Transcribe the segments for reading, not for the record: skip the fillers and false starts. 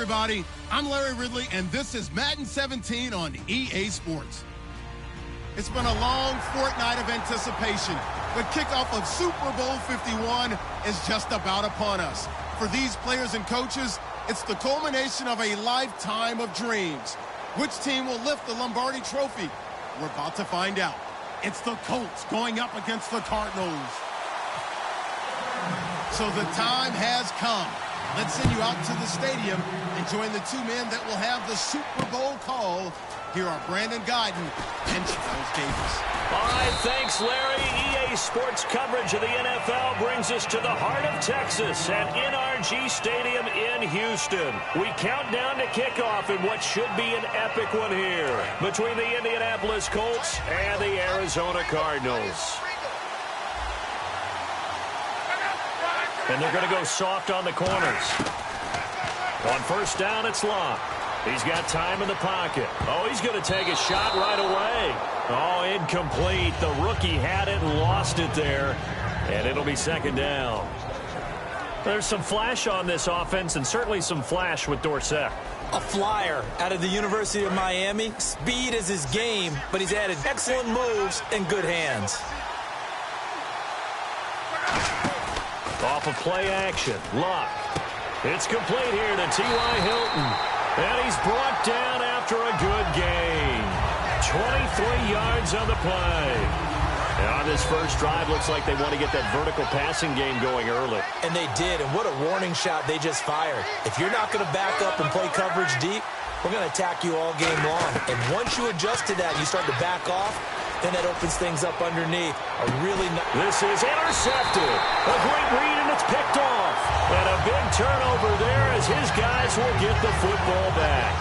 everybody. I'm Larry Ridley, and this is Madden 17 on EA Sports. It's been a long fortnight of anticipation. The kickoff of Super Bowl 51 is just about upon us. For these players and coaches, it's the culmination of a lifetime of dreams. Which team will lift the Lombardi Trophy? We're about to find out. It's the Colts going up against the Cardinals. So the time has come. Let's send you out to the stadium and join the two men that will have the Super Bowl call. Here are Brandon Guyton and Charles Davis. All right, thanks, Larry. EA Sports coverage of the NFL brings us to the heart of Texas at NRG Stadium in Houston. We count down to kickoff in what should be an epic one here between the Indianapolis Colts and the Arizona Cardinals. And they're going to go soft on the corners. On first down, it's Locke. He's got time in the pocket. Oh, he's going to take a shot right away. Oh, incomplete. The rookie had it and lost it there. And it'll be second down. There's some flash on this offense and certainly some flash with Dorsett. A flyer out of the University of Miami. Speed is his game, but he's added excellent moves and good hands. Off of play action. Luck. It's complete here to T.Y. Hilton. And he's brought down after a good gain. 23 yards on the play. And on this first drive, looks like they want to get that vertical passing game going early. And they did, and what a warning shot they just fired. If you're not going to back up and play coverage deep, we're going to attack you all game long. And once you adjust to that, you start to back off, then that opens things up underneath. This is intercepted. A great read, and it's picked off. And a big turnover there as his guys will get the football back.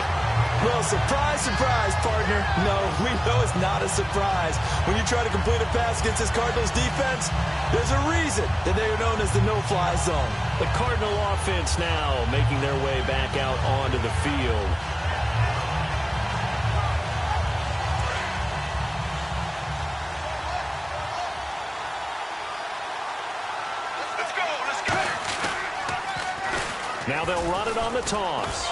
Well, surprise, surprise, partner. No, we know it's not a surprise. When you try to complete a pass against this Cardinals defense, there's a reason that they are known as the no-fly zone. The Cardinal offense now making their way back out onto the field. Now they'll run it on the toss.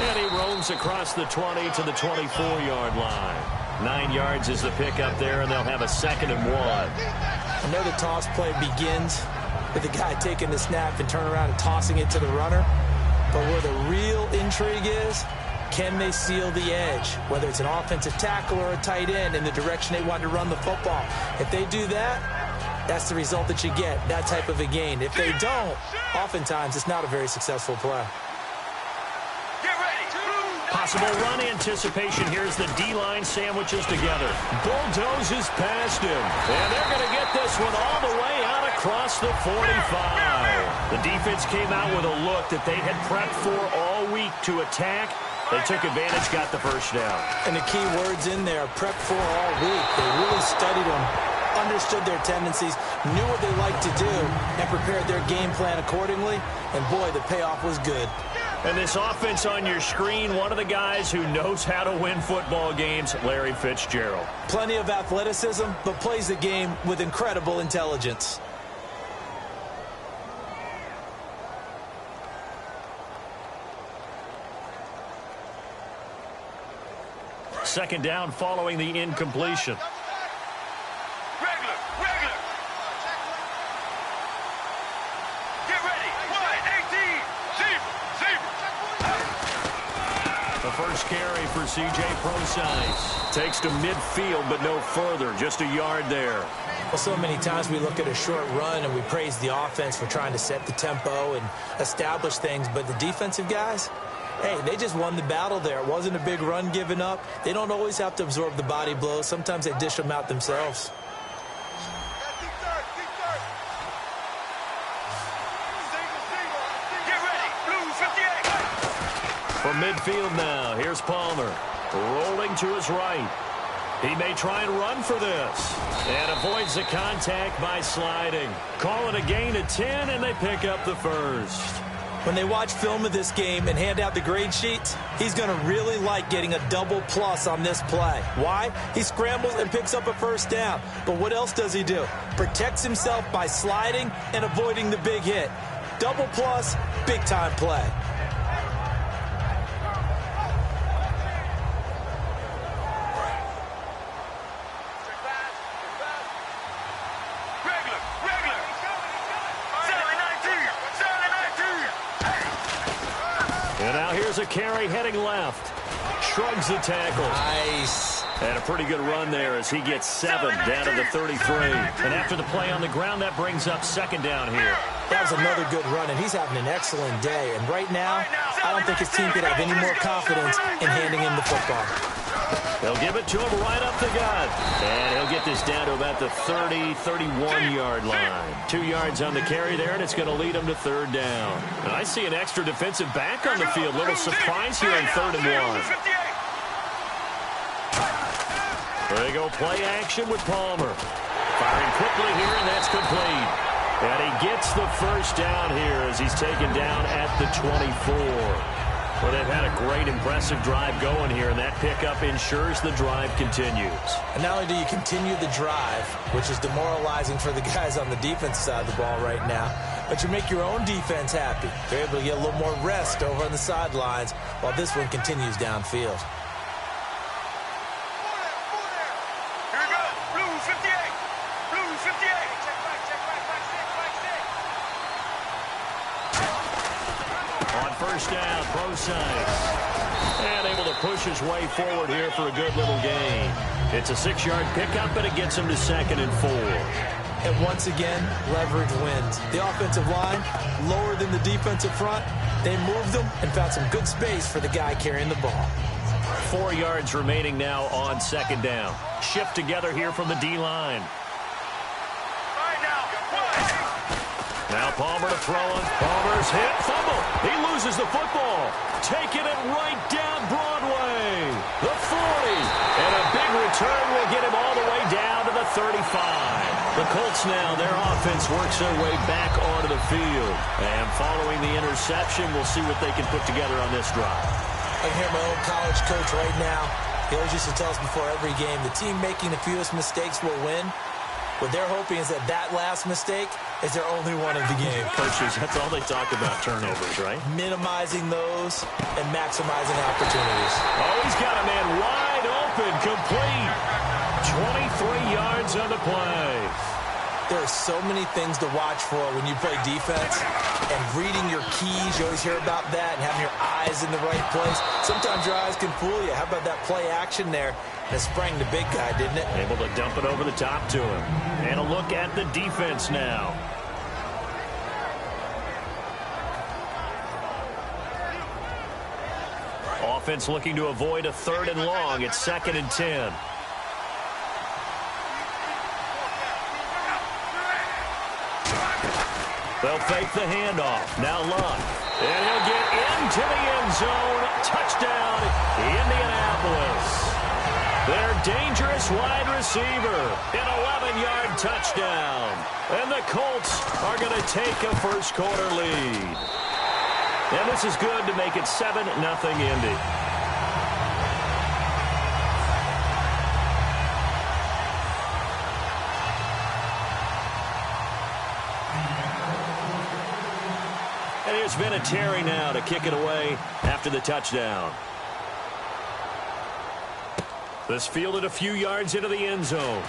And he roams across the 20 to the 24-yard line. 9 yards is the pickup there, and they'll have a 2nd and 1. I know the toss play begins with the guy taking the snap and turning around and tossing it to the runner. But where the real intrigue is, can they seal the edge? Whether it's an offensive tackle or a tight end in the direction they want to run the football. If they do that, that's the result that you get, that type of a gain. If they don't, oftentimes it's not a very successful play. Possible run anticipation. Here's the D-line sandwiches together. Bulldozes past him. And they're going to get this one all the way out across the 45. The defense came out with a look that they had prepped for all week to attack. They took advantage, got the first down. And the key words in there, prepped for all week. They really studied them, understood their tendencies, knew what they liked to do, and prepared their game plan accordingly. And boy, the payoff was good. And this offense on your screen, one of the guys who knows how to win football games, Larry Fitzgerald. Plenty of athleticism, but plays the game with incredible intelligence. Second down following the incompletion. First carry for C.J. Prosise. Takes to midfield, but no further. Just a yard there. Well, so many times we look at a short run and we praise the offense for trying to set the tempo and establish things. But the defensive guys, hey, they just won the battle there. It wasn't a big run given up. They don't always have to absorb the body blows. Sometimes they dish them out themselves. From midfield now, here's Palmer. Rolling to his right. He may try and run for this. And avoids the contact by sliding. Call it a gain of 10, and they pick up the first. When they watch film of this game and hand out the grade sheets, he's going to really like getting a double plus on this play. Why? He scrambles and picks up a first down. But what else does he do? Protects himself by sliding and avoiding the big hit. Double plus, big-time play. Here's a carry heading left. Shrugs the tackle. Nice. And a pretty good run there as he gets 7 down to the 33. And after the play on the ground, that brings up second down here. That was another good run, and he's having an excellent day. And right now, I don't think his team could have any more confidence in handing him the football. They'll give it to him right up the gut. And he'll get this down to about the 30, 31-yard line. 2 yards on the carry there, and it's going to lead him to third down. And I see an extra defensive back on the field. Little surprise here in 3rd and 1. There they go, play action with Palmer. Firing quickly here, and that's complete. And he gets the first down here as he's taken down at the 24. Well, they've had a great, impressive drive going here, and that pickup ensures the drive continues. And not only do you continue the drive, which is demoralizing for the guys on the defense side of the ball right now, but you make your own defense happy. They're able to get a little more rest over on the sidelines while this one continues downfield. Here we go. Blue 58. Blue 58. Check back, On first down, Procise. And able to push his way forward here for a good little gain. It's a 6-yard pickup, but it gets him to 2nd and 4. And once again, leverage wins. The offensive line, lower than the defensive front. They moved them and found some good space for the guy carrying the ball. 4 yards remaining now on 2nd down. Shift together here from the D-line. Now Palmer to throw on. Palmer's hit. Fumble. He loses the football. Taking it right down Broadway. The 40. And a big return will get him all the way down to the 35. The Colts now, their offense works their way back onto the field. And following the interception, we'll see what they can put together on this drive. I can hear my old college coach right now. He always used to tell us before every game, the team making the fewest mistakes will win. What they're hoping is that last mistake is their only one of the game. Coaches, that's all they talk about, turnovers, right? Minimizing those and maximizing opportunities. Oh, he's got a man wide open, complete. 23 yards on the play. There are so many things to watch for when you play defense. And reading your keys, you always hear about that, and having your eyes in the right place. Sometimes your eyes can fool you. How about that play action there? And it sprang the big guy, didn't it? Able to dump it over the top to him. And a look at the defense now. Offense looking to avoid a 3rd and long. It's 2nd and 10. They'll fake the handoff. Now Luck. And he'll get into the end zone. Touchdown, Indianapolis. Their dangerous wide receiver. An 11-yard touchdown. And the Colts are going to take a first-quarter lead. And this is good to make it 7-0 Indy. And here's Vinatieri now to kick it away after the touchdown. This fielded a few yards into the end zone.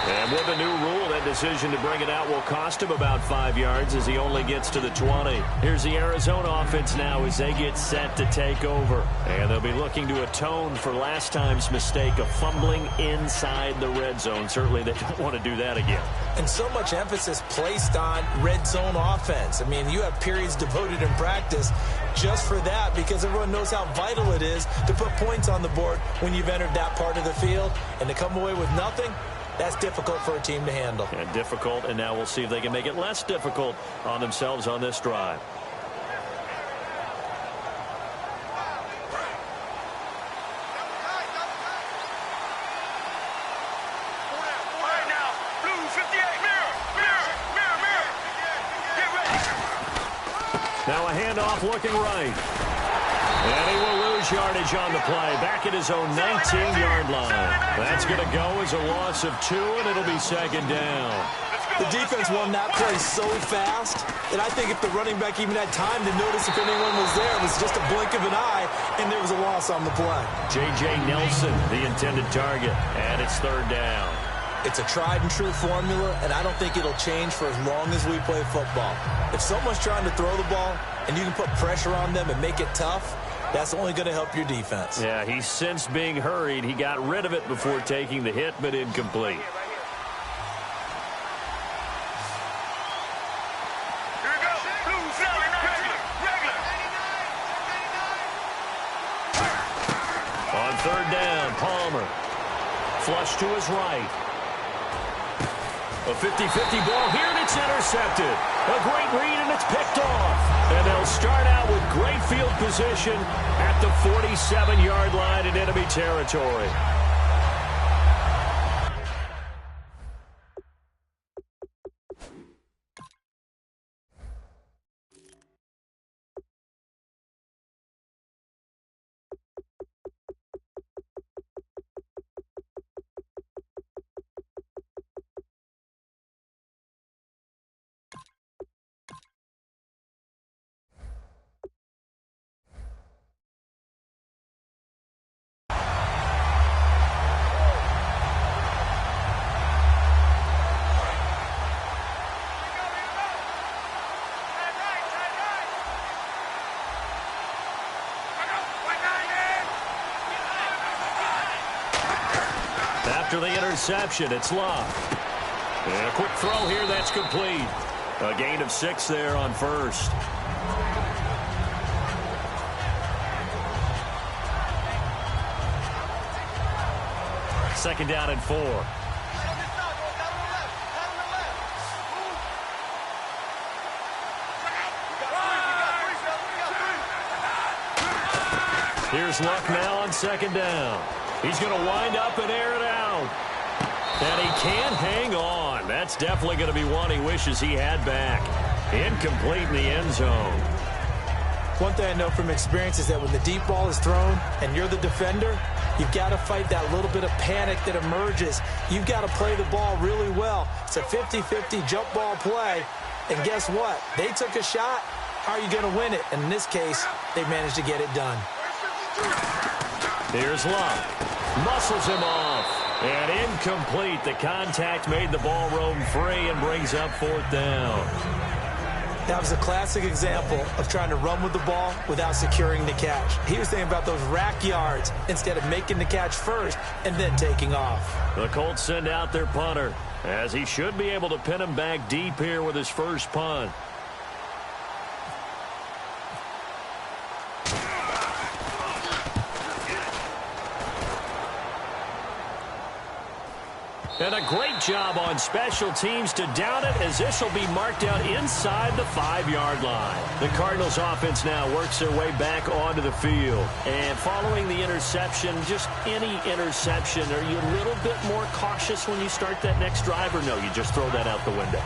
And with the new rule, that decision to bring it out will cost him about 5 yards as he only gets to the 20. Here's the Arizona offense now as they get set to take over. And they'll be looking to atone for last time's mistake of fumbling inside the red zone. Certainly they don't want to do that again. And so much emphasis placed on red zone offense. I mean, you have periods devoted in practice just for that because everyone knows how vital it is to put points on the board when you've entered that part of the field. And to come away with nothing, that's difficult for a team to handle. And difficult, and now we'll see if they can make it less difficult on themselves on this drive. Now a handoff looking right. And he will lose yardage on the play. Back at his own 19-yard line. That's going to go as a loss of 2, and it'll be 2nd down. The defense won that play so fast that I think if the running back even had time to notice if anyone was there, it was just a blink of an eye, and there was a loss on the play. J.J. Nelson, the intended target, and it's 3rd down. It's a tried-and-true formula, and I don't think it'll change for as long as we play football. If someone's trying to throw the ball and you can put pressure on them and make it tough, That's only going to help your defense. Yeah, he sensed being hurried. He got rid of it before taking the hit, but incomplete. On third down, Palmer. Flush to his right. A 50-50 ball here, and it's intercepted. A great read, and it's picked off. And they'll start out with great field position at the 47-yard line in enemy territory. After the interception, it's Love. And a quick throw here, that's complete. A gain of 6 there on first. Second down and 4. Here's Luck now on second down. He's going to wind up and air it out. And he can't hang on. That's definitely going to be one he wishes he had back. Incomplete in the end zone. One thing I know from experience is that when the deep ball is thrown and you're the defender, you've got to fight that little bit of panic that emerges. You've got to play the ball really well. It's a 50-50 jump ball play. And guess what? They took a shot. How are you going to win it? And in this case, they managed to get it done. Here's Luck. Muscles him off. And incomplete. The contact made the ball roam free and brings up fourth down. That was a classic example of trying to run with the ball without securing the catch. He was thinking about those rack yards instead of making the catch first and then taking off. The Colts send out their punter, as he should be able to pin him back deep here with his first punt. And a great job on special teams to down it, as this will be marked out inside the 5-yard line. The Cardinals offense now works their way back onto the field. And following the interception, just any interception, are you a little bit more cautious when you start that next drive, or no, you just throw that out the window?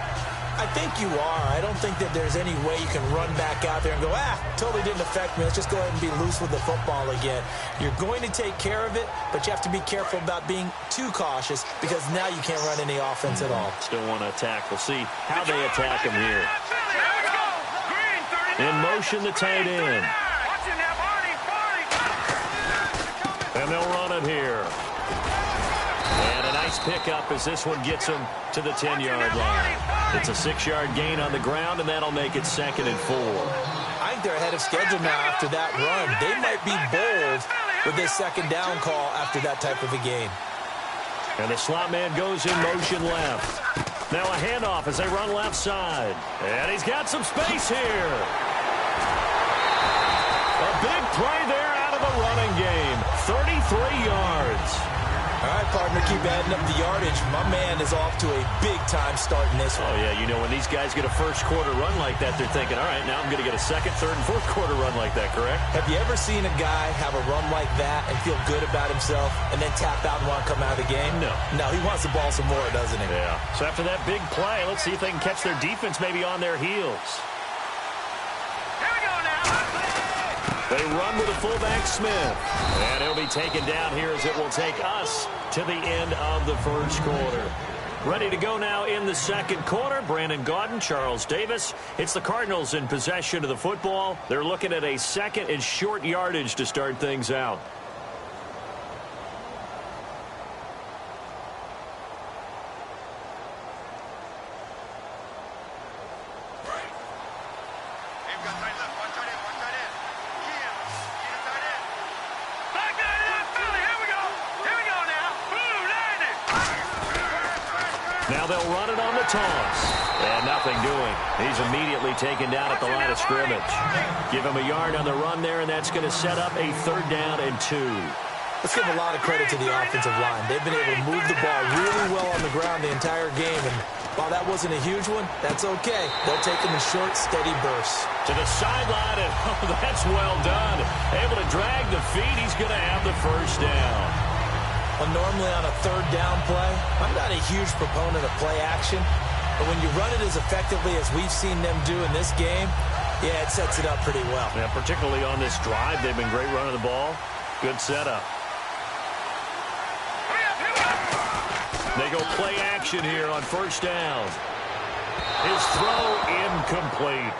I think you are. I don't think that there's any way you can run back out there and go, totally didn't affect me. Let's just go ahead and be loose with the football again. You're going to take care of it, but you have to be careful about being too cautious, because now you can't run any offense at all. Still want to attack. We'll see how they attack him here. In motion, the tight end. And they'll run it here. And a nice pickup as this one gets him to the 10-yard line. It's a 6-yard gain on the ground, and that'll make it 2nd and 4. I think they're ahead of schedule now after that run. They might be bold with this second down call after that type of a game. And the slot man goes in motion left. Now a handoff as they run left side. And he's got some space here. A big play there out of the running game. 33 yards. All right, partner, keep adding up the yardage. My man is off to a big-time start in this one. Oh, yeah, you know, when these guys get a first-quarter run like that, they're thinking, all right, now I'm going to get a second, third, and fourth-quarter run like that, correct? Have you ever seen a guy have a run like that and feel good about himself and then tap out and want to come out of the game? No. No, he wants the ball some more, doesn't he? Yeah. So after that big play, let's see if they can catch their defense maybe on their heels. They run with a fullback, Smith. And he'll be taken down here as it will take us to the end of the first quarter. Ready to go now in the second quarter. Brandon Gaudin, Charles Davis. It's the Cardinals in possession of the football. They're looking at a 2nd and short yardage to start things out. Now they'll run it on the toss. And nothing doing. He's immediately taken down at the line of scrimmage. Give him a yard on the run there, and that's going to set up a 3rd down and 2. Let's give a lot of credit to the offensive line. They've been able to move the ball really well on the ground the entire game. And while that wasn't a huge one, that's okay. They'll take them in short, steady bursts. To the sideline, and that's well done. Able to drag the feet. He's going to have the 1st down. Well, normally on a 3rd down play, I'm not a huge proponent of play action. But when you run it as effectively as we've seen them do in this game, yeah, it sets it up pretty well. Yeah, particularly on this drive, they've been great running the ball. Good setup. They go play action here on 1st down. His throw incomplete.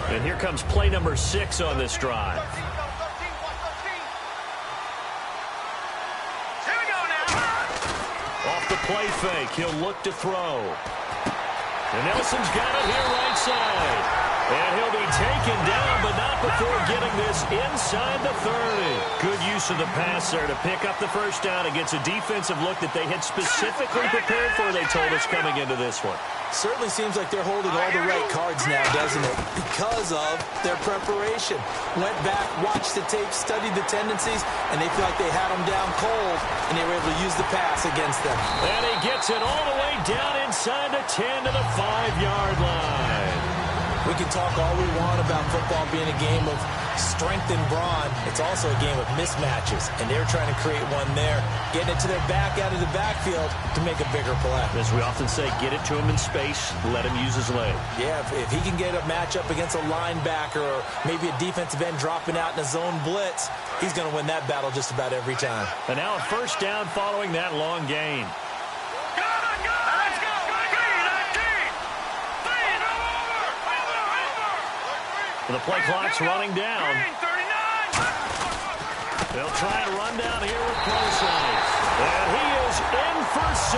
And here comes play number 6 on this drive. Off the play fake, he'll look to throw. And Nelson's got it here right side. And he'll be taken down, but not before getting this inside the 30. Good use of the pass there to pick up the 1st down against a defensive look that they had specifically prepared for, they told us, coming into this one. Certainly seems like they're holding all the right cards now, doesn't it? Because of their preparation. Went back, watched the tape, studied the tendencies, and they feel like they had them down cold, and they were able to use the pass against them. And he gets it all the way down inside the 10 to the 5-yard line. We can talk all we want about football being a game of strength and brawn. It's also a game of mismatches, and they're trying to create one there, getting it to their back out of the backfield to make a bigger play. As we often say, get it to him in space, let him use his leg. Yeah, if he can get a matchup against a linebacker or maybe a defensive end dropping out in a zone blitz, he's going to win that battle just about every time. And now a 1st down following that long gain. The play clock's running down. They'll try and run down here with Procise. And he is in for 6.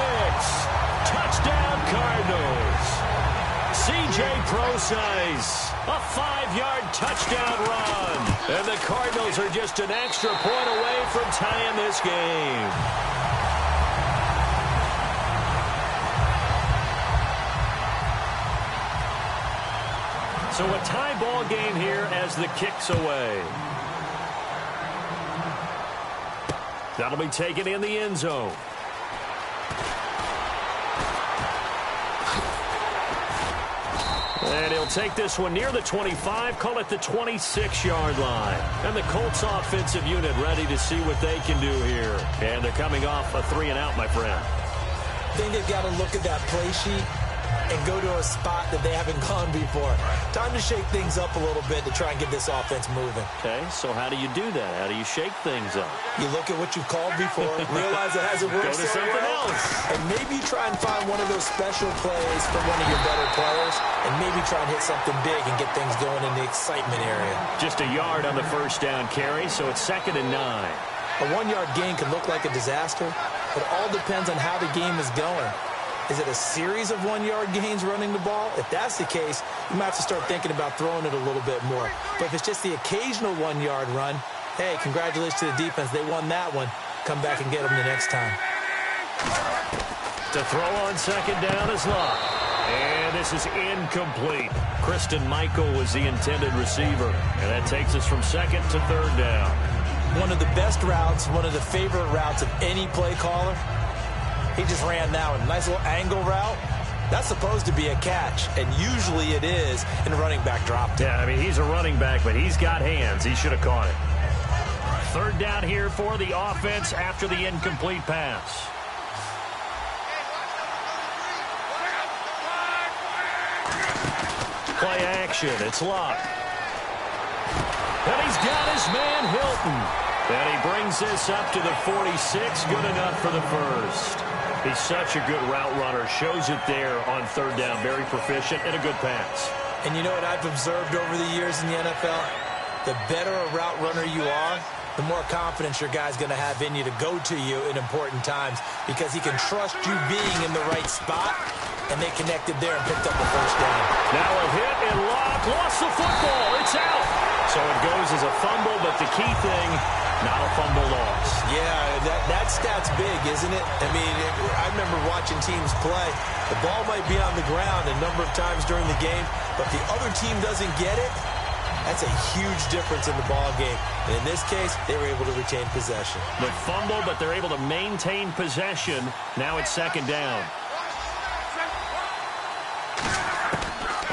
Touchdown, Cardinals. C.J. Procise, a 5-yard touchdown run. And the Cardinals are just an extra point away from tying this game. So a tie ball game here as the kick's away. That'll be taken in the end zone. And he'll take this one near the 25, call it the 26-yard line. And the Colts offensive unit ready to see what they can do here. And they're coming off a 3-and-out, my friend. I think they've got to look at that play sheet and go to a spot that they haven't gone before. Time to shake things up a little bit to try and get this offense moving. Okay, so how do you do that? How do you shake things up? You look at what you've called before, realize it hasn't worked Go to something else. and maybe try and find one of those special plays from one of your better players, and maybe try and hit something big and get things going in the excitement area. Just a yard on the 1st down carry, so it's 2nd and 9. A 1-yard gain can look like a disaster, but it all depends on how the game is going. Is it a series of 1-yard gains running the ball? If that's the case, you might have to start thinking about throwing it a little bit more. But if it's just the occasional 1-yard run, hey, congratulations to the defense. They won that one. Come back and get them the next time. To throw on 2nd down is Locke. And this is incomplete. Kristen Michael was the intended receiver. And that takes us from 2nd to 3rd down. One of the best routes, one of the favorite routes of any play caller. He just ran that one. Nice little angle route. That's supposed to be a catch, and usually it is in a running back drop. Yeah, I mean, he's a running back, but he's got hands. He should have caught it. 3rd down here for the offense after the incomplete pass. Play action. It's Locke. And he's got his man Hilton. And he brings this up to the 46. Good enough for the 1st. He's such a good route runner. Shows it there on 3rd down. Very proficient and a good pass. And you know what I've observed over the years in the NFL? The better a route runner you are, the more confidence your guy's going to have in you to go to you in important times, because he can trust you being in the right spot, and they connected there and picked up the 1st down. Now a hit and Locke block, lost the football. It's out. So it goes as a fumble, but the key thing, not a fumble loss. Yeah, that stat's big, isn't it? I mean, I remember watching teams play. The ball might be on the ground a number of times during the game, but if the other team doesn't get it, that's a huge difference in the ball game. And in this case, they were able to retain possession. The fumble, but they're able to maintain possession. Now it's second down.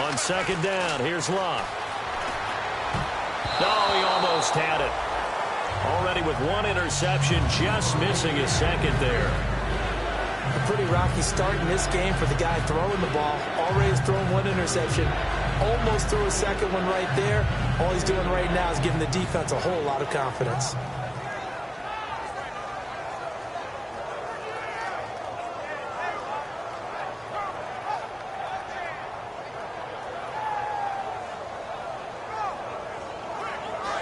On second down, here's Locke. Oh, he almost had it. Already with one interception, just missing his second there. A pretty rocky start in this game for the guy throwing the ball. Already has thrown one interception. Almost threw a second one right there. All he's doing right now is giving the defense a whole lot of confidence.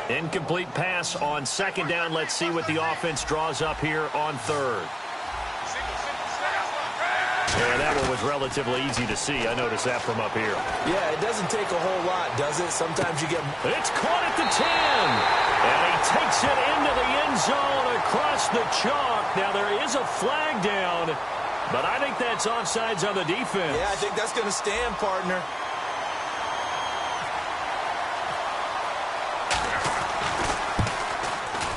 Incomplete pass on second down. Let's see what the offense draws up here on third. Yeah, that one was relatively easy to see. I noticed that from up here. Yeah, it doesn't take a whole lot, does it? Sometimes you get... It's caught at the 10. And he takes it into the end zone across the chalk. Now, there is a flag down, but I think that's offsides on the defense. Yeah, I think that's going to stand, partner.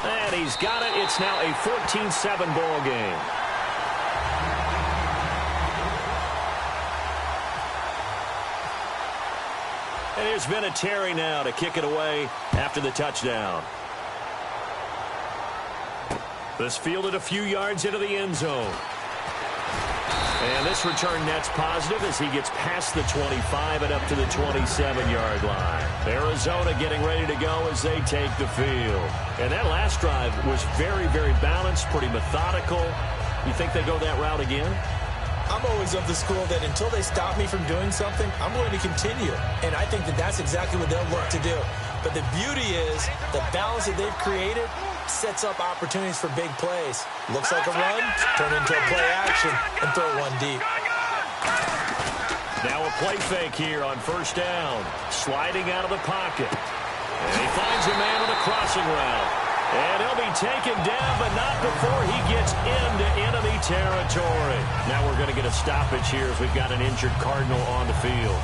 And he's got it. It's now a 14-7 ball game. And here's Vinatieri now to kick it away after the touchdown. This fielded a few yards into the end zone. And this return net's positive as he gets past the 25 and up to the 27-yard line. Arizona getting ready to go as they take the field. And that last drive was very, very balanced, pretty methodical. You think they go that route again? I'm always of the school that until they stop me from doing something, I'm going to continue. And I think that that's exactly what they'll look to do. But the beauty is the balance that they've created sets up opportunities for big plays. Looks like a run, turn into a play action, and throw one deep. Now a play fake here on first down. Sliding out of the pocket. And he finds a man on the crossing route. And he'll be taken down, but not before he gets into enemy territory. Now we're going to get a stoppage here as we've got an injured Cardinal on the field.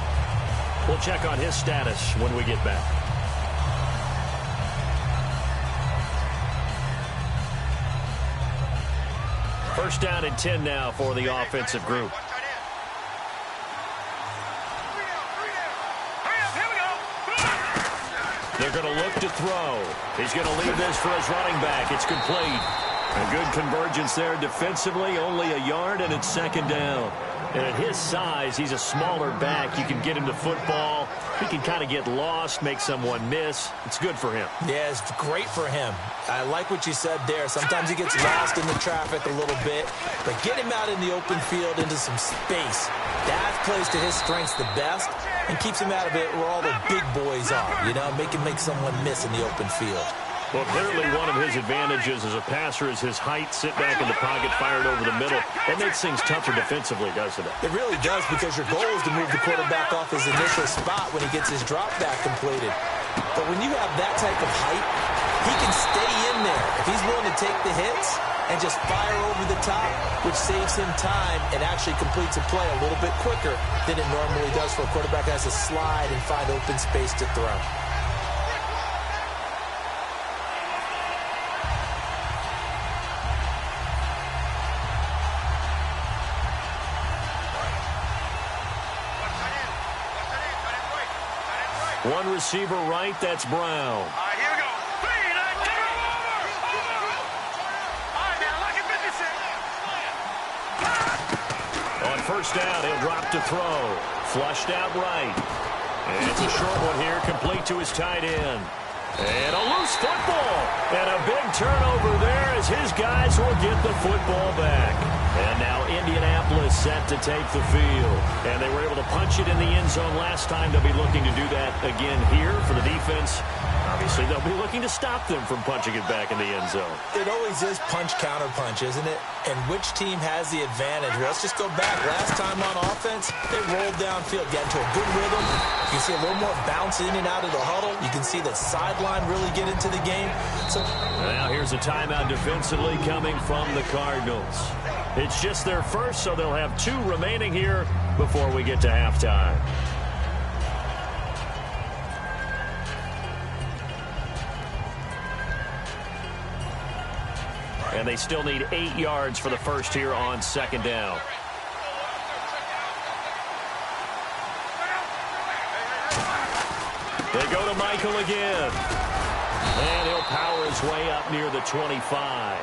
We'll check on his status when we get back. First down and 10 now for the offensive group. They're going to look to throw. He's going to leave this for his running back. It's complete. A good convergence there defensively, only a yard, and it's second down. And at his size, he's a smaller back. You can get him to football. He can kind of get lost, make someone miss. It's good for him. Yeah, it's great for him. I like what you said there. Sometimes he gets lost in the traffic a little bit, but get him out in the open field into some space. That plays to his strengths the best and keeps him out of it where all the big boys are, you know, make someone miss in the open field. Well, clearly one of his advantages as a passer is his height, sit back in the pocket, fired over the middle. That makes things tougher defensively, doesn't it? It really does, because your goal is to move the quarterback off his initial spot when he gets his drop back completed. But when you have that type of height, he can stay in there. If he's willing to take the hits and just fire over the top, which saves him time and actually completes a play a little bit quicker than it normally does for a quarterback that has to slide and find open space to throw. One receiver right, that's Brown. All right, here we go. All right, now, lock it, On first down, he'll drop to throw. Flushed out right. And it's a short one here, complete to his tight end. And a loose football. And a big turnover there as his guys will get the football back. And now Indianapolis set to take the field. And they were able to punch it in the end zone last time. They'll be looking to do that again here for the defense. Obviously, they'll be looking to stop them from punching it back in the end zone. It always is punch-counter-punch, isn't it? And which team has the advantage? Well, let's just go back. Last time on offense, they rolled downfield, got into a good rhythm. You see a little more bounce in and out of the huddle. You can see the sideline really get into the game. So now here's a timeout defensively coming from the Cardinals. It's just their first, so they'll have 2 remaining here before we get to halftime. And they still need 8 yards for the first here on 2nd down. They go to Michael again. And he'll power his way up near the 25.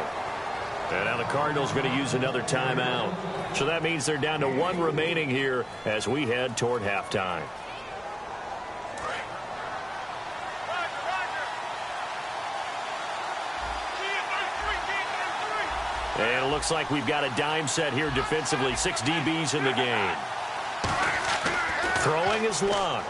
And now the Cardinals going to use another timeout. So that means they're down to 1 remaining here as we head toward halftime. And it looks like we've got a dime set here defensively. 6 DBs in the game. Throwing is Luck.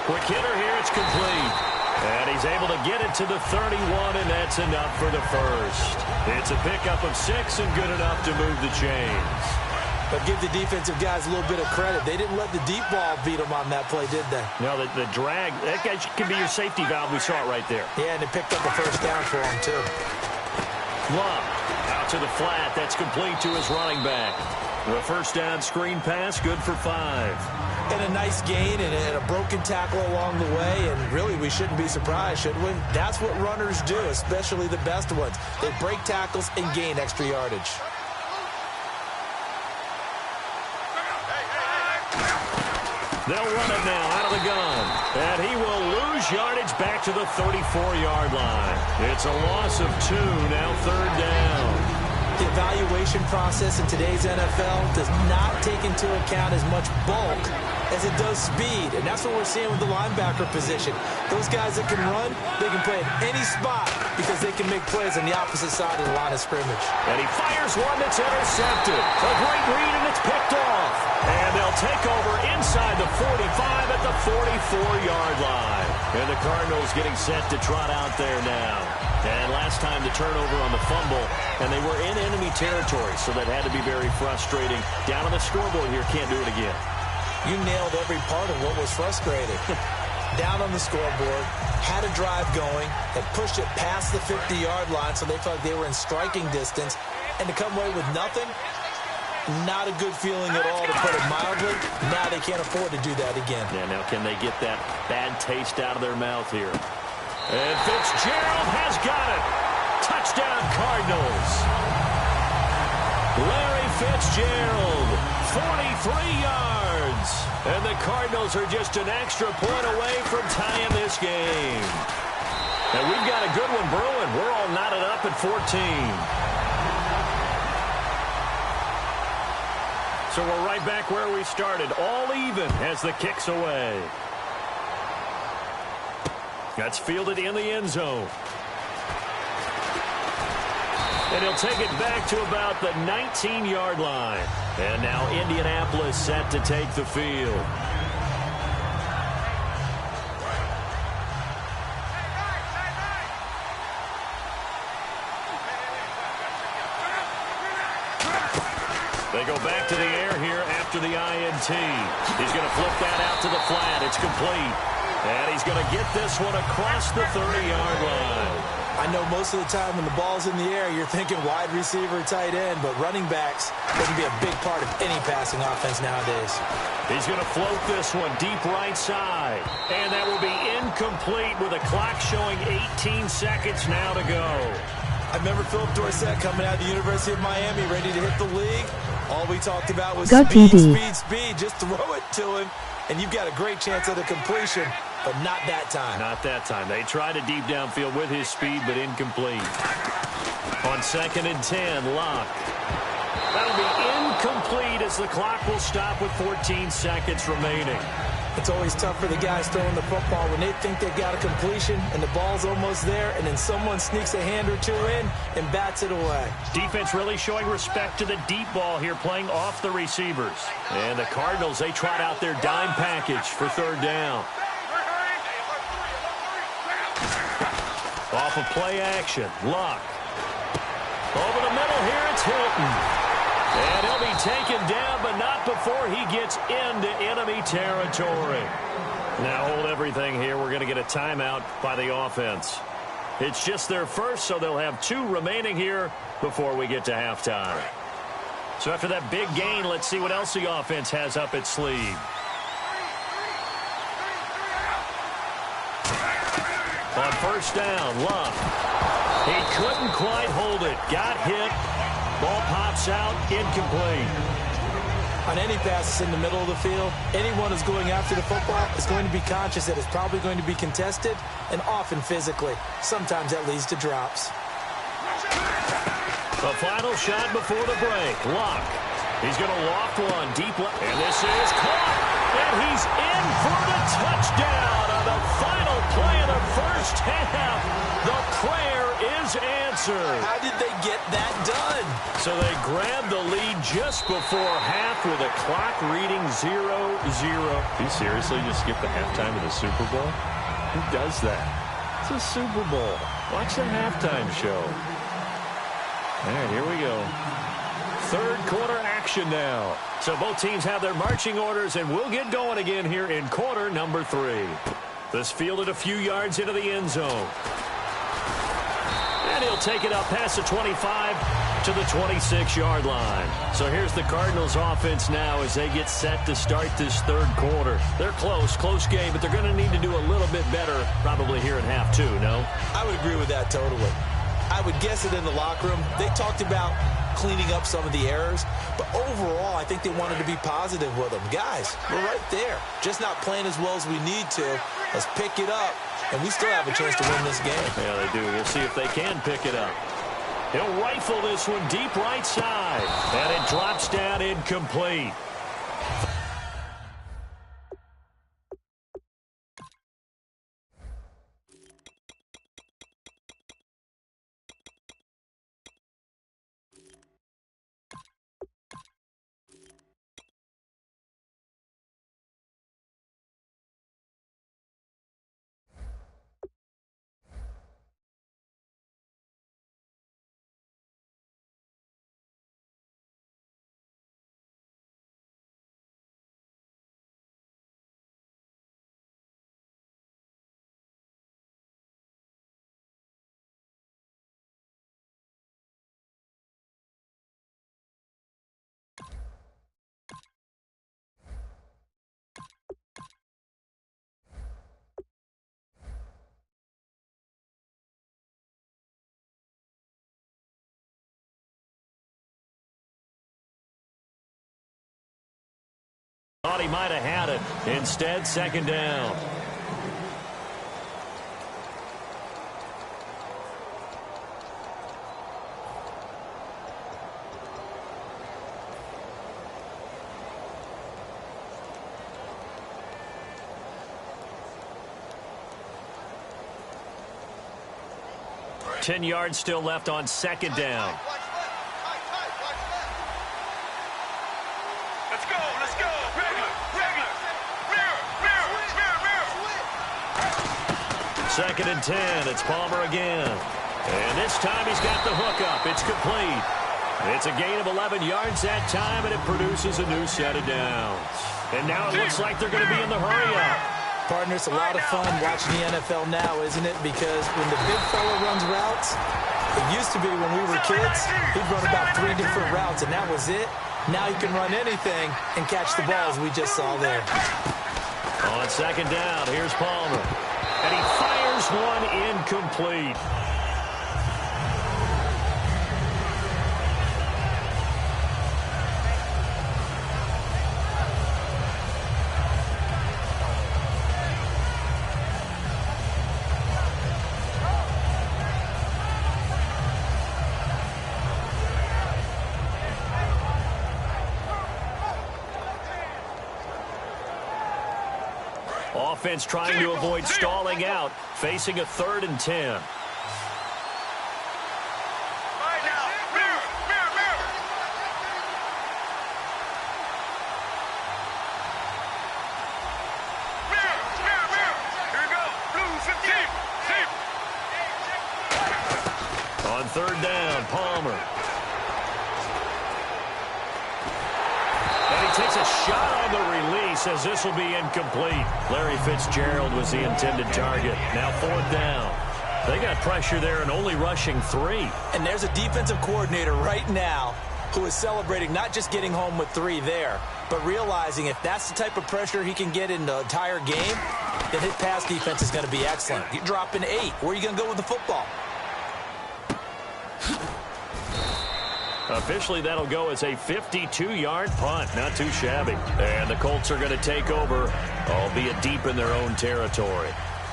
Quick hitter here, it's complete. And he's able to get it to the 31, and that's enough for the first. It's a pickup of 6 and good enough to move the chains. But give the defensive guys a little bit of credit. They didn't let the deep ball beat them on that play, did they? No, the drag, that guy can be your safety valve. We saw it right there. Yeah, and it picked up a first down for him, too. Luck out to the flat. That's complete to his running back. The first down screen pass, good for 5. And a nice gain and a broken tackle along the way. And really, we shouldn't be surprised, should we? That's what runners do, especially the best ones. They break tackles and gain extra yardage. They'll run it now out of the gun. And he will lose yardage back to the 34-yard line. It's a loss of 2, now 3rd down. The evaluation process in today's NFL does not take into account as much bulk as it does speed. And that's what we're seeing with the linebacker position. Those guys that can run, they can play at any spot because they can make plays on the opposite side of the line of scrimmage. And he fires one that's intercepted. A great read, and it's picked off. And they'll take over inside the 45 at the 44-yard line. And the Cardinals getting set to trot out there now. And last time the turnover on the fumble, and they were in enemy territory, so that had to be very frustrating. Down on the scoreboard here, can't do it again. You nailed every part of what was frustrating. Down on the scoreboard, had a drive going, had pushed it past the 50-yard line, so they felt like they were in striking distance, and to come away with nothing, not a good feeling at all, to put it mildly. Now they can't afford to do that again. Yeah, now can they get that bad taste out of their mouth here? And Fitzgerald has got it. Touchdown, Cardinals. Larry Fitzgerald, 43 yards. And the Cardinals are just an extra point away from tying this game. And we've got a good one brewing. We're all knotted up at 14. So we're right back where we started, all even as the kick's away. That's fielded in the end zone. And he'll take it back to about the 19-yard line. And now Indianapolis set to take the field. They go back to the air here after the INT. He's going to flip that out to the flat. It's complete. And he's going to get this one across the 30-yard line. I know most of the time when the ball's in the air, you're thinking wide receiver, tight end, but running backs, they can be a big part of any passing offense nowadays. He's going to float this one deep right side. And that will be incomplete with a clock showing 18 seconds now to go. I remember Philip Dorsett coming out of the University of Miami ready to hit the league. All we talked about was speed. Just throw it to him, and you've got a great chance at a completion, but not that time. Not that time. They tried a deep downfield with his speed, but incomplete. On 2nd and 10, Luck. That'll be incomplete as the clock will stop with 14 seconds remaining. It's always tough for the guys throwing the football when they think they've got a completion and the ball's almost there, and then someone sneaks a hand or two in and bats it away. Defense really showing respect to the deep ball here, playing off the receivers. And the Cardinals, they trot out their dime package for 3rd down. Off of play action, Luck. Over the middle here, it's Hilton. And he'll be taken down, but not before he gets into enemy territory. Now hold everything here. We're going to get a timeout by the offense. It's just their first, so they'll have 2 remaining here before we get to halftime. So after that big gain, let's see what else the offense has up its sleeve. On first down, Luck. He couldn't quite hold it. Got hit. Ball pops out, incomplete. On any passes in the middle of the field, anyone who's going after the football is going to be conscious that it's probably going to be contested and often physically. Sometimes that leads to drops. The final shot before the break. Luck. He's going to loft one deep left. And this is caught. And he's in for the touchdown on the final play of the first half. The prayer is answered. How did they get that done? So they grabbed the lead just before half with a clock reading 0-0. You seriously just skip the halftime of the Super Bowl? Who does that? It's a Super Bowl. Watch the halftime show. All right, here we go. Third quarter action now. So both teams have their marching orders, and we'll get going again here in quarter number 3. This fielded a few yards into the end zone. And he'll take it up past the 25 to the 26-yard line. So here's the Cardinals offense now as they get set to start this third quarter. They're close game, but they're going to need to do a little bit better probably here in half 2, no? I would agree with that totally. I would guess it in the locker room. They talked about cleaning up some of the errors, but overall, I think they wanted to be positive with them. Guys, we're right there. Just not playing as well as we need to. Let's pick it up, and we still have a chance to win this game. Yeah, they do. We'll see if they can pick it up. He'll rifle this one deep right side, and it drops down incomplete. Thought he might have had it. Instead, second down. Ten yards still left on second down. Let's go. Regular. Second and 10. It's Palmer again. And this time he's got the hookup. It's complete. It's a gain of 11 yards that time, and it produces a new set of downs. And now it looks like they're going to be in the hurry-up. Partner, it's a lot of fun watching the NFL now, isn't it? Because when the big fella runs routes, it used to be when we were kids, he'd run about 3 different routes, and that was it. Now he can run anything and catch the balls we just saw there. On second down, here's Palmer. And he fires one incomplete. Offense trying to avoid stalling out, facing a 3rd and 10. On 3rd down, Palmer. takes a shot on the release as this will be incomplete. Larry Fitzgerald was the intended target. Now 4th down. They got pressure there and only rushing 3. And there's a defensive coordinator right now who is celebrating not just getting home with 3 there, but realizing if that's the type of pressure he can get in the entire game, then his pass defense is going to be excellent. You're dropping 8. Where are you going to go with the football? Officially, that'll go as a 52-yard punt. Not too shabby. And the Colts are going to take over, albeit deep in their own territory.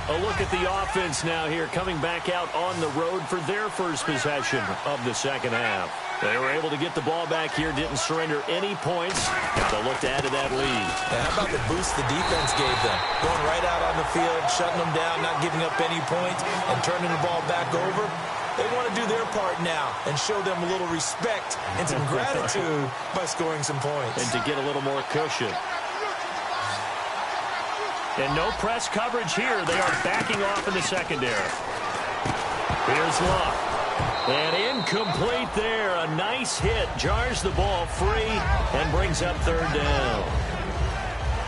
A look at the offense now here, coming back out on the road for their first possession of the second half. They were able to get the ball back here, didn't surrender any points. Now they'll look to add to that lead. And how about the boost the defense gave them? Going right out on the field, shutting them down, not giving up any points, and turning the ball back over. They want to do their part now and show them a little respect and some gratitude by scoring some points. And to get a little more cushion. And no press coverage here. They are backing off in the secondary. Here's Luck. And incomplete there. A nice hit. Jars the ball free and brings up 3rd down.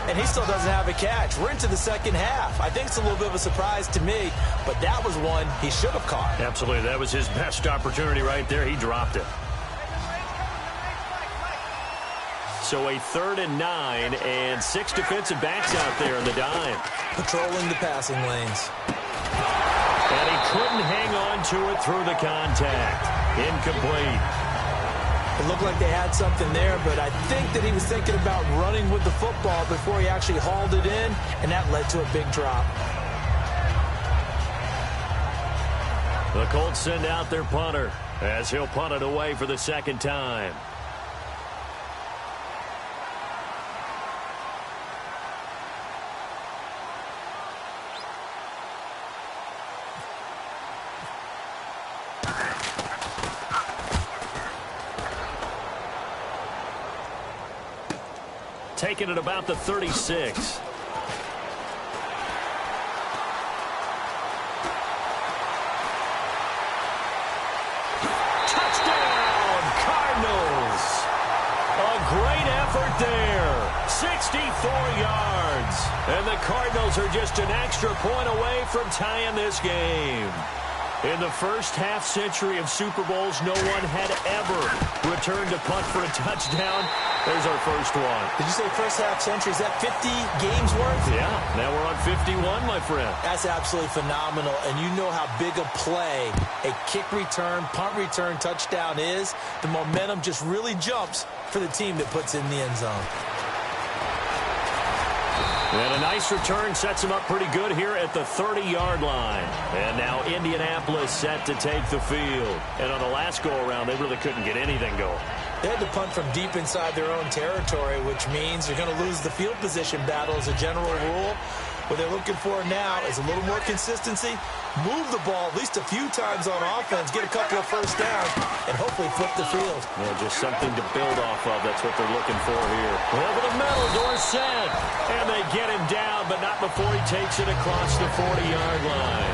And he still doesn't have a catch. We're into the second half. I think it's a little bit of a surprise to me, but that was one he should have caught. Absolutely. That was his best opportunity right there. He dropped it. So a 3rd and 9 and 6 defensive backs out there in the dime. Patrolling the passing lanes. And he couldn't hang on to it through the contact. Incomplete. It looked like they had something there, but I think that he was thinking about running with the football before he actually hauled it in, and that led to a big drop. The Colts send out their punter as he'll punt it away for the 2nd time. Taking it about the 36. Touchdown, Cardinals. A great effort there. 64 yards. And the Cardinals are just an extra point away from tying this game. In the first half-century of Super Bowls, no one had ever returned a punt for a touchdown. There's our first one. Did you say first half-century? Is that 50 games worth? Yeah, now we're on 51, my friend. That's absolutely phenomenal, and you know how big a play a kick return, punt return, touchdown is. The momentum just really jumps for the team that puts in the end zone. And a nice return sets him up pretty good here at the 30-yard line. And now Indianapolis set to take the field. And on the last go-around, they really couldn't get anything going. They had to punt from deep inside their own territory, which means they're going to lose the field position battle as a general rule. What they're looking for now is a little more consistency, move the ball at least a few times on offense, get a couple of first downs, and hopefully flip the field. Yeah, just something to build off of. That's what they're looking for here. Over the middle, Dorsett. And they get him down, but not before he takes it across the 40-yard line.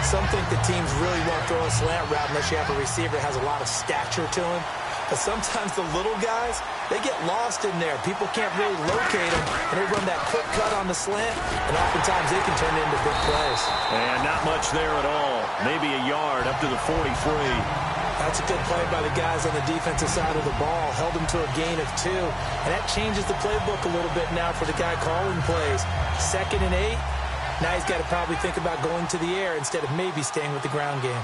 Some think the teams really won't throw a slant route unless you have a receiver that has a lot of stature to him. But sometimes the little guys, they get lost in there. People can't really locate them, and they run that quick cut on the slant, and oftentimes they can turn it into big plays. And not much there at all. Maybe a yard up to the 43. That's a good play by the guys on the defensive side of the ball. Held them to a gain of 2, and that changes the playbook a little bit now for the guy calling plays. 2nd and 8. Now he's got to probably think about going to the air instead of maybe staying with the ground game.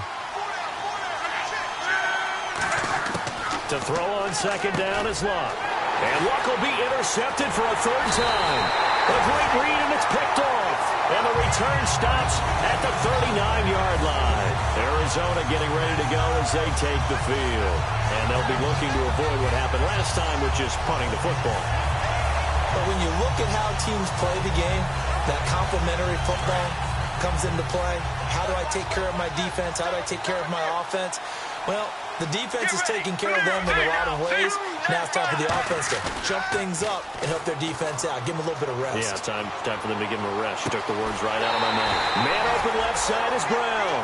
To throw on 2nd down is Luck. And Luck will be intercepted for a 3rd time. A great read, and it's picked off. And the return stops at the 39-yard line. Arizona getting ready to go as they take the field. And they'll be looking to avoid what happened last time, which is punting the football. But when you look at how teams play the game, that complementary football comes into play. How do I take care of my defense? How do I take care of my offense? Well, the defense is taking care of them in a lot of ways. Now it's time for the offense to jump things up and help their defense out. Give them a little bit of rest. Yeah, time for them to give them a rest. You took the words right out of my mouth. Man open left side is Brown.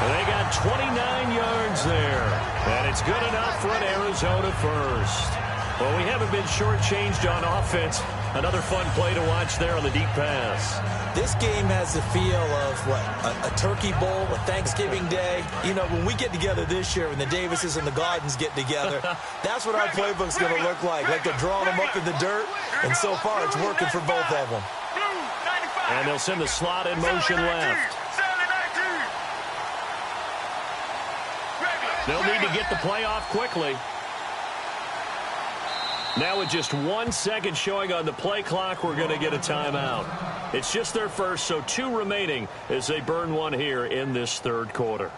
And they got 29 yards there. And it's good enough for an Arizona first. Well, we haven't been shortchanged on offense. Another fun play to watch there on the deep pass. This game has the feel of, a turkey bowl, a Thanksgiving Day. You know, when we get together this year, when the Davises and the Gardens get together, that's what our playbook's going to look like. Like they're drawing them up in the dirt, and so far it's working for both of them. And they'll send the slot in motion left. They'll need to get the play off quickly. Now with just 1 second showing on the play clock, we're going to get a timeout. It's just their first, so 2 remaining as they burn one here in this third quarter.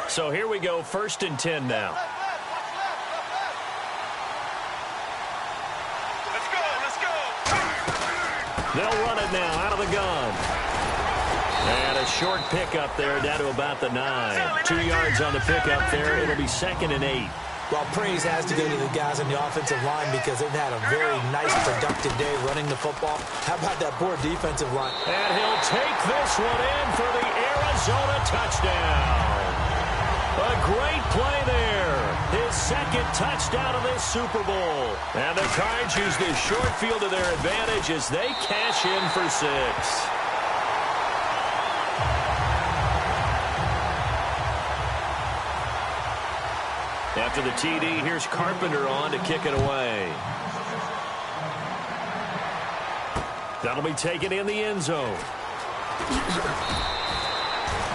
So here we go, 1st and 10 now. They'll run it now out of the gun. And a short pickup there down to about the 9. 2 yards on the pickup there. It'll be 2nd and 8. Well, praise has to go to the guys on the offensive line because they've had a very nice, productive day running the football. How about that poor defensive line? And he'll take this one in for the Arizona touchdown. A great play there. His 2nd touchdown of this Super Bowl. And the Cards use this short field to their advantage as they cash in for 6. After the TD, here's Carpenter on to kick it away. That'll be taken in the end zone.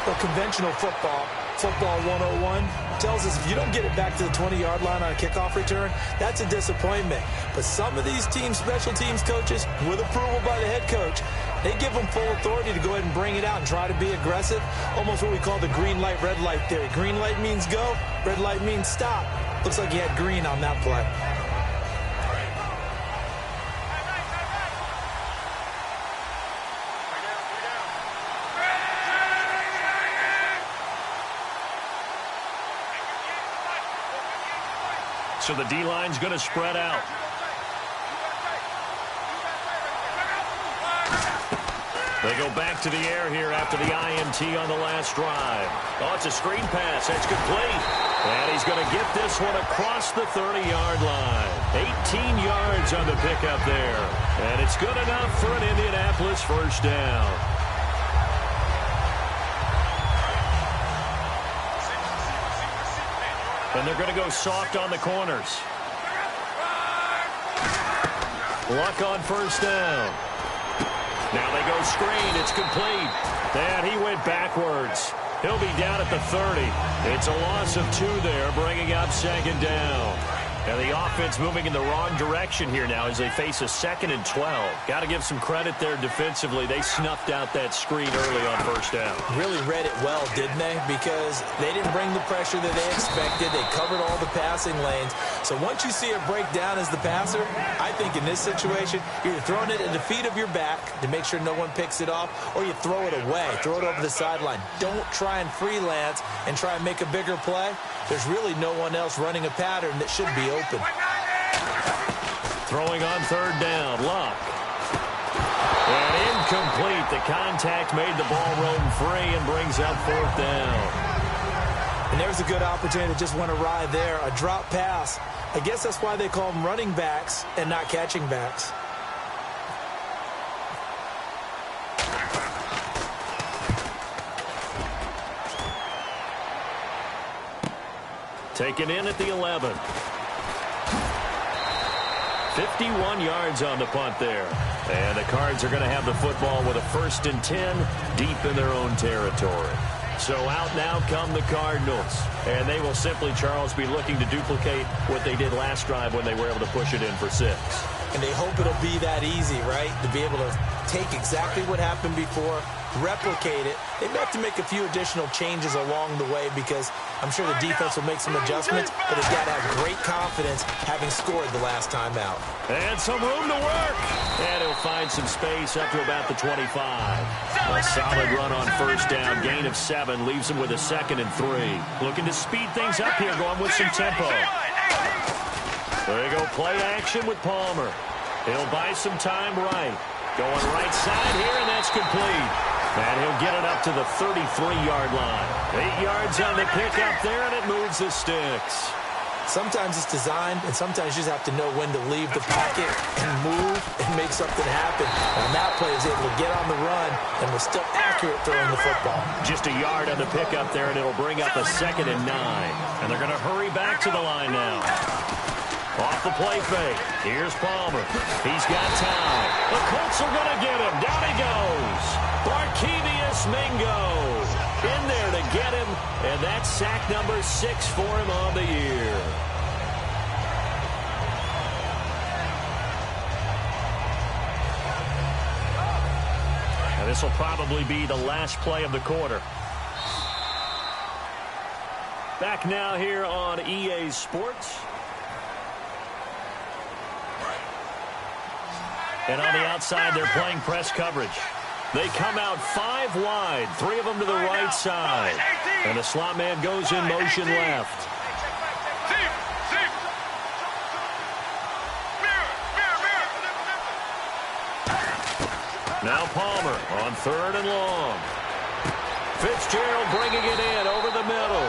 Well, conventional football 101, tells us if you don't get it back to the 20-yard line on a kickoff return, that's a disappointment. But some of these teams, special teams coaches, with approval by the head coach, they give them full authority to go ahead and bring it out and try to be aggressive. Almost what we call the green light, red light theory. Green light means go, red light means stop. Looks like he had green on that play. So the D-line's going to spread out. They go back to the air here after the INT on the last drive. Oh, it's a screen pass. That's complete. And he's going to get this one across the 30-yard line. 18 yards on the pickup there. And it's good enough for an Indianapolis first down. And they're going to go soft on the corners. Luck on first down. Now they go screen. It's complete. And he went backwards. He'll be down at the 30. It's a loss of 2 there, bringing up 2nd down. And the offense moving in the wrong direction here now as they face a 2nd and 12. Got to give some credit there defensively. They snuffed out that screen early on first down. Really read it well, didn't they? Because they didn't bring the pressure that they expected. They covered all the passing lanes. So once you see it break down as the passer, I think in this situation, you're throwing it at the feet of your back to make sure no one picks it off, or you throw it away, throw it over the sideline. Don't try and freelance and try and make a bigger play. There's really no one else running a pattern that should be open. Throwing on 3rd down, Luck. And incomplete. The contact made the ball roam free and brings up 4th down. And there's a good opportunity to just went awry there. A drop pass. I guess that's why they call them running backs and not catching backs. Taken in at the 11. 51 yards on the punt there. And the Cards are going to have the football with a 1st and 10 deep in their own territory. So out now come the Cardinals. And they will simply, Charles, be looking to duplicate what they did last drive when they were able to push it in for 6. And they hope it'll be that easy, right? To be able to take exactly what happened before, replicate it. They may have to make a few additional changes along the way because I'm sure the defense will make some adjustments, but they've got to have great confidence having scored the last time out. And some room to work. And he'll find some space up to about the 25. A solid run on first down. Gain of 7 leaves him with a 2nd and 3. Looking to speed things up here, going with some tempo. There you go, play action with Palmer. He'll buy some time right. Going right side here, and that's complete. And he'll get it up to the 33-yard line. 8 yards on the pickup there, and it moves the sticks. Sometimes it's designed, and sometimes you just have to know when to leave the pocket and move and make something happen. And that play is able to get on the run and was still accurate throwing the football. Just a yard on the pickup there, and it'll bring up a 2nd and 9. And they're going to hurry back to the line now. Off the play fake. Here's Palmer. He's got time. The Colts are going to get him. Down he goes. Barkevius Mingo in there to get him, and that's sack number 6 for him on the year. And this will probably be the last play of the quarter. Back now here on EA Sports. And on the outside, they're playing press coverage. They come out 5 wide, 3 of them to the right side. And the slot man goes in motion left. Now Palmer on 3rd and long. Fitzgerald bringing it in over the middle.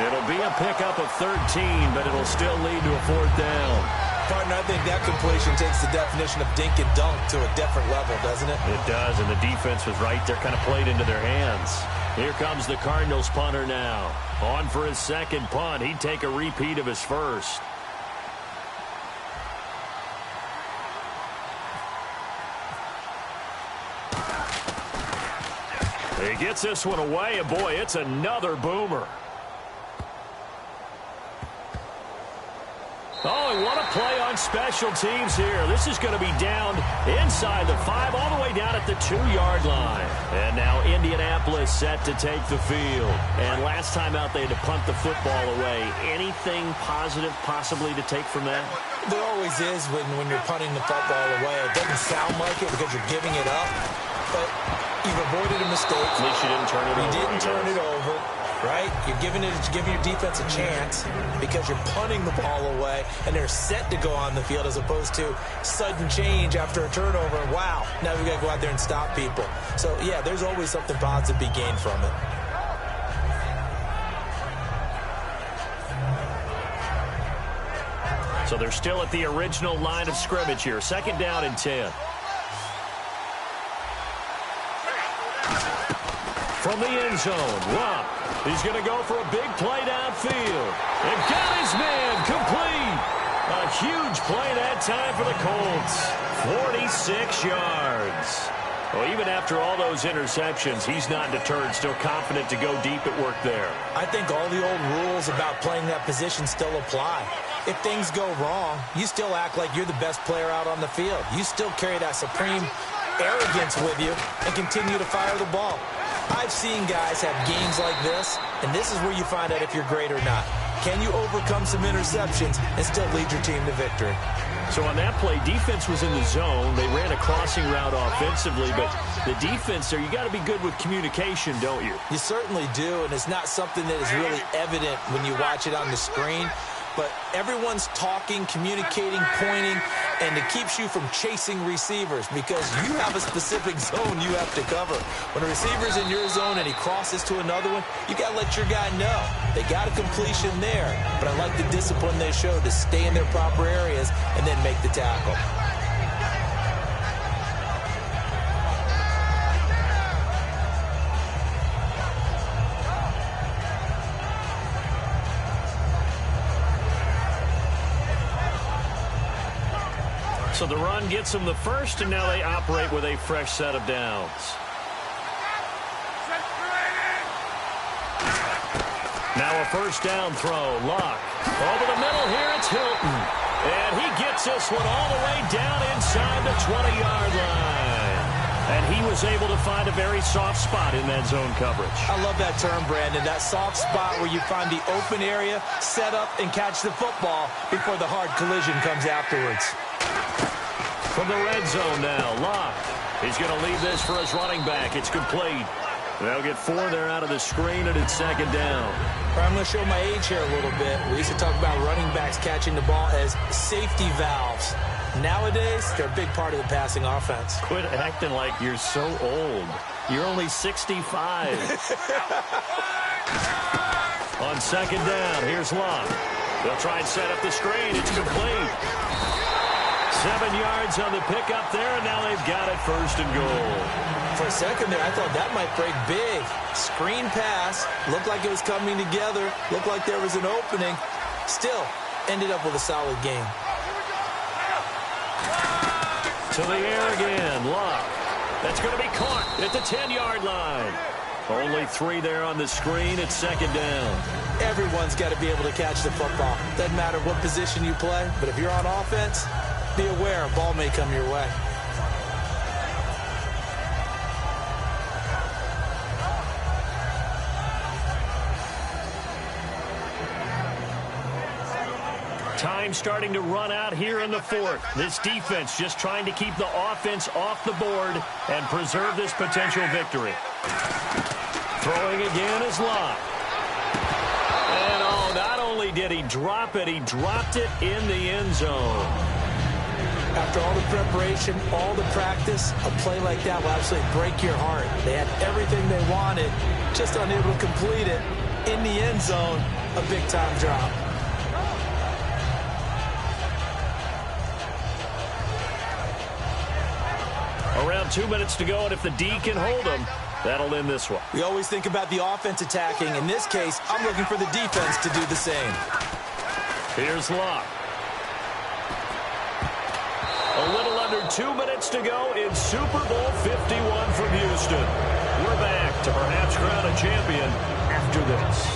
It'll be a pickup of 13, but it'll still lead to a 4th down. Partner, I think that completion takes the definition of dink and dunk to a different level, doesn't it? It does, and the defense was right there, kind of played into their hands. Here comes the Cardinals punter now. On for his 2nd punt. He'd take a repeat of his 1st. He gets this one away, and boy, it's another boomer. Oh, and what a play on special teams here. This is going to be down inside the 5, all the way down at the 2-yard line. And now Indianapolis set to take the field. And last time out, they had to punt the football away. Anything positive possibly to take from that? There always is when you're punting the football away. It doesn't sound like it because you're giving it up, but you've avoided a mistake. At least you didn't turn it over. You didn't turn it over. Right? You're giving your defense a chance because you're punting the ball away and they're set to go on the field as opposed to sudden change after a turnover. Wow, now we've got to go out there and stop people. So, yeah, there's always something positive to be gained from it. So they're still at the original line of scrimmage here. 2nd down and 10. From the end zone, Luck. He's going to go for a big play downfield. And got his man complete. A huge play that time for the Colts. 46 yards. Well, even after all those interceptions, he's not deterred, still confident to go deep at work there. I think all the old rules about playing that position still apply. If things go wrong, you still act like you're the best player out on the field. You still carry that supreme arrogance with you and continue to fire the ball. I've seen guys have games like this, and this is where you find out if you're great or not. Can you overcome some interceptions and still lead your team to victory? So on that play, defense was in the zone. They ran a crossing route offensively, but the defense there, you got to be good with communication, don't you? You certainly do, and it's not something that is really evident when you watch it on the screen. But everyone's talking, communicating, pointing, and it keeps you from chasing receivers because you have a specific zone you have to cover. When a receiver's in your zone and he crosses to another one, you got to let your guy know. They got a completion there, but I like the discipline they showed to stay in their proper areas and then make the tackle. So the run gets them the first, and now they operate with a fresh set of downs. Now a 1st down throw. Luck. Over the middle here, it's Hilton. And he gets this one all the way down inside the 20-yard line. And he was able to find a very soft spot in that zone coverage. I love that term, Brandon. That soft spot where you find the open area, set up, and catch the football before the hard collision comes afterwards. From the red zone now, Luck. He's going to leave this for his running back. It's complete. They'll get 4 there out of the screen, and it's 2nd down. I'm going to show my age here a little bit. We used to talk about running backs catching the ball as safety valves. Nowadays, they're a big part of the passing offense. Quit acting like you're so old. You're only 65. On second down, here's Love. They'll try and set up the screen. It's complete. 7 yards on the pickup there, and now they've got it first and goal. For a second there, I thought that might break big. Screen pass. Looked like it was coming together. Looked like there was an opening. Still, ended up with a solid game. To the air again, Luck. That's going to be caught at the 10-yard line. Only 3 there on the screen. It's second down. Everyone's got to be able to catch the football. Doesn't matter what position you play, but if you're on offense, be aware a ball may come your way. Time starting to run out here in the fourth. This defense just trying to keep the offense off the board and preserve this potential victory. Throwing again is Locke. And oh, not only did he drop it, he dropped it in the end zone. After all the preparation, all the practice, a play like that will absolutely break your heart. They had everything they wanted, just unable to complete it. In the end zone, a big-time drop. Around 2 minutes to go, and if the D can hold them, that'll end this one. We always think about the offense attacking. In this case, I'm looking for the defense to do the same. Here's Locke. A little under 2 minutes to go in Super Bowl 51 from Houston. We're back to perhaps crown a champion after this.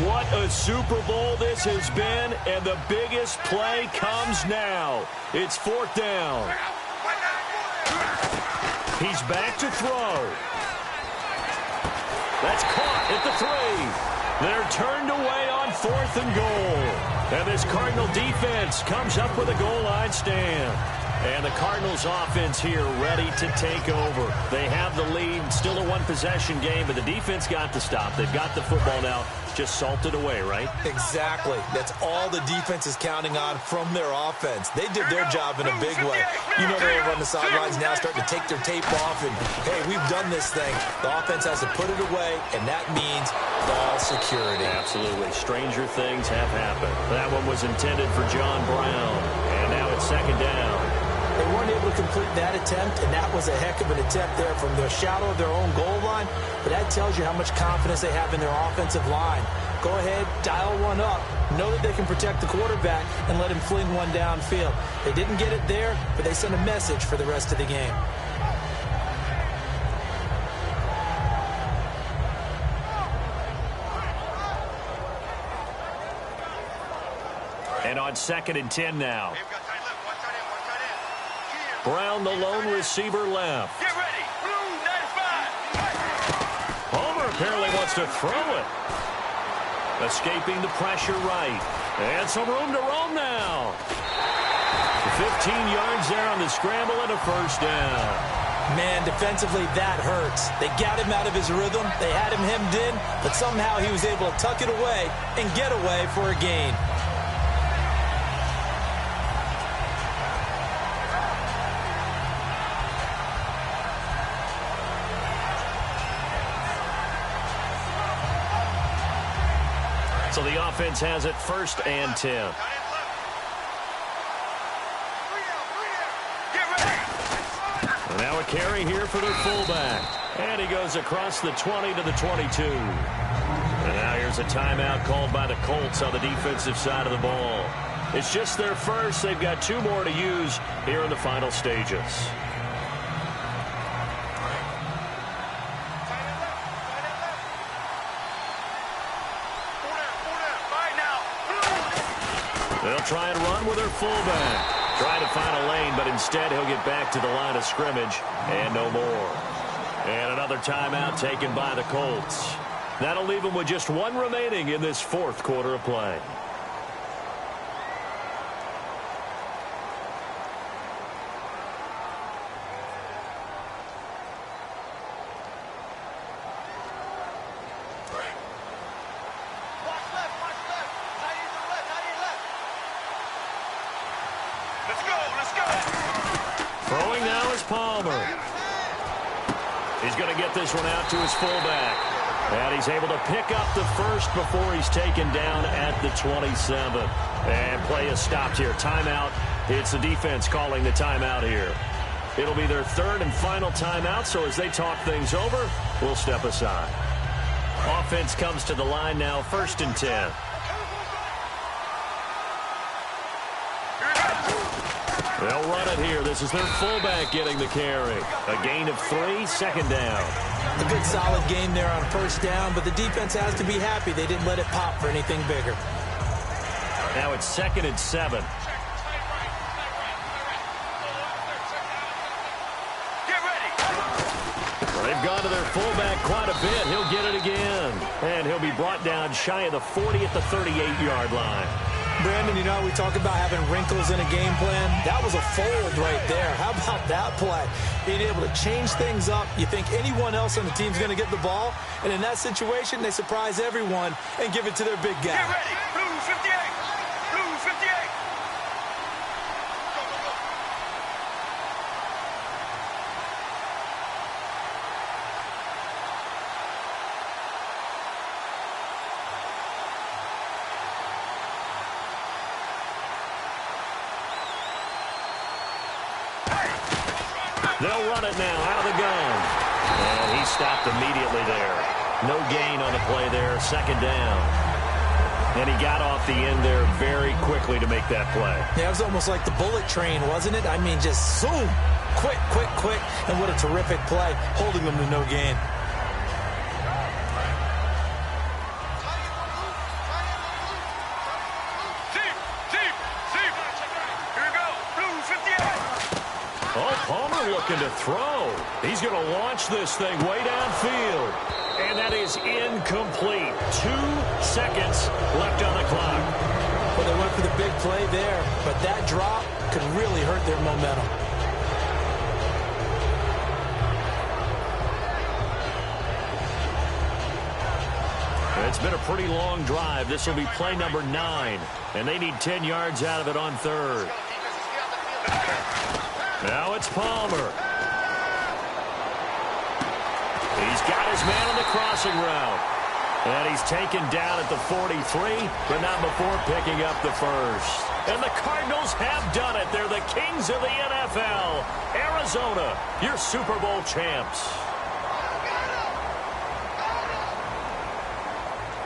What a Super Bowl this has been, and the biggest play comes now. It's fourth down. He's back to throw. That's caught at the 3. They're turned away on 4th and goal. And this Cardinal defense comes up with a goal line stand. And the Cardinals offense here ready to take over. They have the lead, still a one-possession game, but the defense got to stop. They've got the football now, just salted away, right? Exactly. That's all the defense is counting on from their offense. They did their job in a big way. You know they're over on the sidelines now starting to take their tape off and, hey, we've done this thing. The offense has to put it away, and that means ball security. Absolutely. Stranger things have happened. That one was intended for John Brown, and now it's second down. They weren't able to complete that attempt, and that was a heck of an attempt there from the shadow of their own goal line. But that tells you how much confidence they have in their offensive line. Go ahead, dial one up. Know that they can protect the quarterback and let him fling one downfield. They didn't get it there, but they sent a message for the rest of the game. And on 2nd and 10 now. Brown, the lone receiver, left. Get ready. Blue 95. Homer apparently wants to throw it. Escaping the pressure right. And some room to roam now. 15 yards there on the scramble and a first down. Man, defensively, that hurts. They got him out of his rhythm. They had him hemmed in, but somehow he was able to tuck it away and get away for a gain. So the offense has it 1st and 10. And now a carry here for their fullback. And he goes across the 20 to the 22. And now here's a timeout called by the Colts on the defensive side of the ball. It's just their first. They've got 2 more to use here in the final stages. They'll try and run with their fullback. Trying to find a lane, but instead he'll get back to the line of scrimmage and no more. And another timeout taken by the Colts. That'll leave them with just 1 remaining in this 4th quarter of play. Throwing now is Palmer. He's going to get this one out to his fullback. And he's able to pick up the first before he's taken down at the 27. And play is stopped here. Timeout. It's the defense calling the timeout here. It'll be their third and final timeout, so as they talk things over, we'll step aside. Offense comes to the line now, 1st and 10. They'll run it here. This is their fullback getting the carry. A gain of 3, 2nd down. A good solid game there on 1st down, but the defense has to be happy they didn't let it pop for anything bigger. Now it's 2nd and 7. They've gone to their fullback quite a bit. He'll get it again. And he'll be brought down shy of the 40 at the 38-yard line. Brandon, you know, we talk about having wrinkles in a game plan. That was a fold right there. How about that play? Being able to change things up. You think anyone else on the team's going to get the ball, and in that situation, they surprise everyone and give it to their big guy. Get ready. Blue 58. Blue 58. They'll run it now out of the gun. And he stopped immediately there. No gain on the play there. 2nd down. And he got off the end there very quickly to make that play. Yeah, it was almost like the bullet train, wasn't it? I mean, just zoom. Quick, quick, quick. And what a terrific play, holding them to no gain. Palmer looking to throw. He's going to launch this thing way downfield. And that is incomplete. 2 seconds left on the clock. Well, they went for the big play there, but that drop could really hurt their momentum. It's been a pretty long drive. This will be play number 9. And they need 10 yards out of it on 3rd. Now it's Palmer. He's got his man on the crossing route. And he's taken down at the 43, but not before picking up the first. And the Cardinals have done it. They're the kings of the NFL. Arizona, your Super Bowl champs.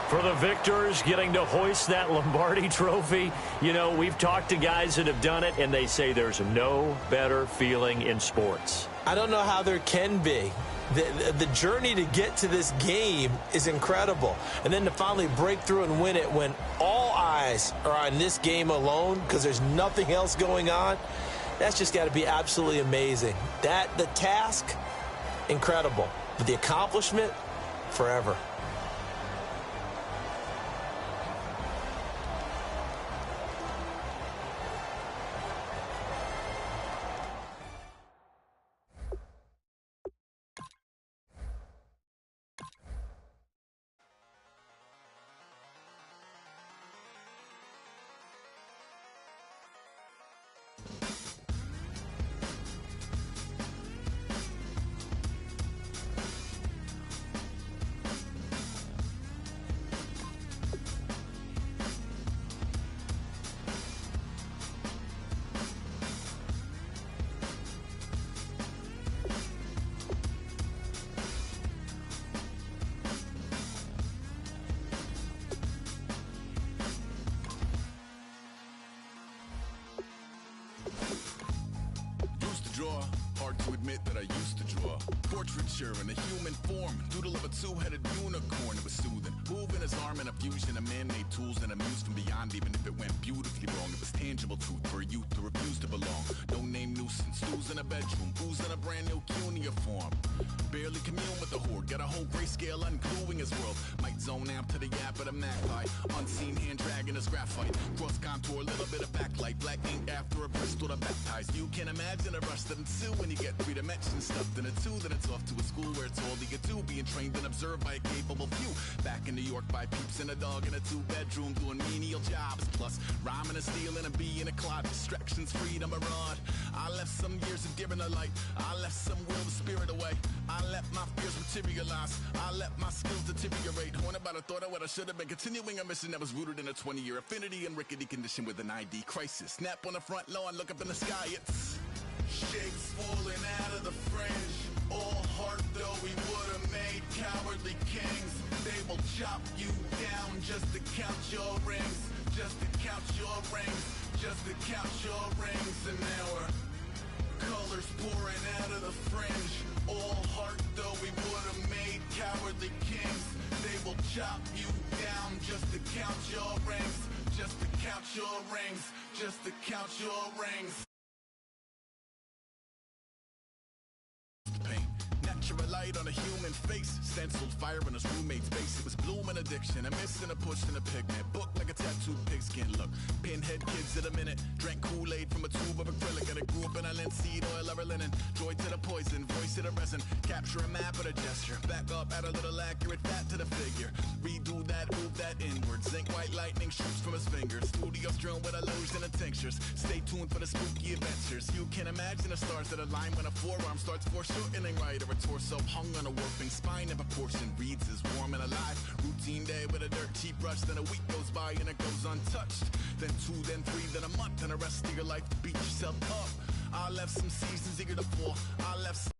For the victors getting to hoist that Lombardi trophy, you know, we've talked to guys that have done it, and they say there's no better feeling in sports. I don't know how there can be. The journey to get to this game is incredible. And then to finally break through and win it when all eyes are on this game alone because there's nothing else going on, that's just got to be absolutely amazing. The task, incredible. But the accomplishment, forever. Hard to admit that I used to draw portraiture in a human form, doodle of a two-headed unicorn. It was soothing, moving his arm in a fusion of man-made tools and a muse from beyond. Even if it went beautifully wrong, it was tangible truth for a youth to refuse to belong. No name nuisance, who's in a bedroom, who's in a brand new cuneiform. Barely commune with the horde, got a whole grayscale ungluing his world. Might zone amp to the yap of the magpie, unseen hand dragging his graphite. Cross contour, little bit of backlight, black ink after a pistol to baptize. You can imagine a rush that ensue when you get 3 dimensions stuffed in a 2 that minutes off to a school where it's all he could do, being trained and observed by a capable few. Back in New York by peeps and a dog in a 2-bedroom doing menial jobs, plus rhyming and stealing and being a clod. Distractions, freedom, a rod. I left some years of deer in the light. I left some will the spirit away. I let my fears materialize. I let my skills deteriorate. Horn about a thought of what I should have been. Continuing a mission that was rooted in a 20-year affinity and rickety condition with an ID crisis. Snap on the front lawn, look up in the sky. It's shapes falling out of the fringe. All heart though we would have made cowardly kings. They will chop you down just to count your rings. Just to count your rings. Just to count your rings. And now we're colors pouring out of the fringe. All heart though we would have made cowardly kings. They will chop you down just to count your rings. Just to count your rings. Just to count your rings. Natural light on a human face, stenciled fire in his roommate's face. It was blooming addiction, a missing, a push, and a pigment. Book like a tattooed pigskin look. Pinhead kids at a minute, drank Kool-Aid from a tube of acrylic, and I grew up in a linseed oil or a linen. Joy to the poison, voice to the resin. Capture a map with a gesture. Back up, add a little accurate fat to the figure. Redo that, move that inward. Zinc white lightning shoots from his fingers. Studio strewn with a lotion and tinctures. Stay tuned for the spooky adventures. You can imagine the stars that align when a forearm starts foreshortening right, or a torso hung on a warping spine in proportion. Reads as warm and alive. Routine day with a dirt cheap brush. Then a week goes by and it goes untouched. Then 2, then 3, then a month, and the rest of your life to beat yourself up. I left some seasons eager to fall. I left some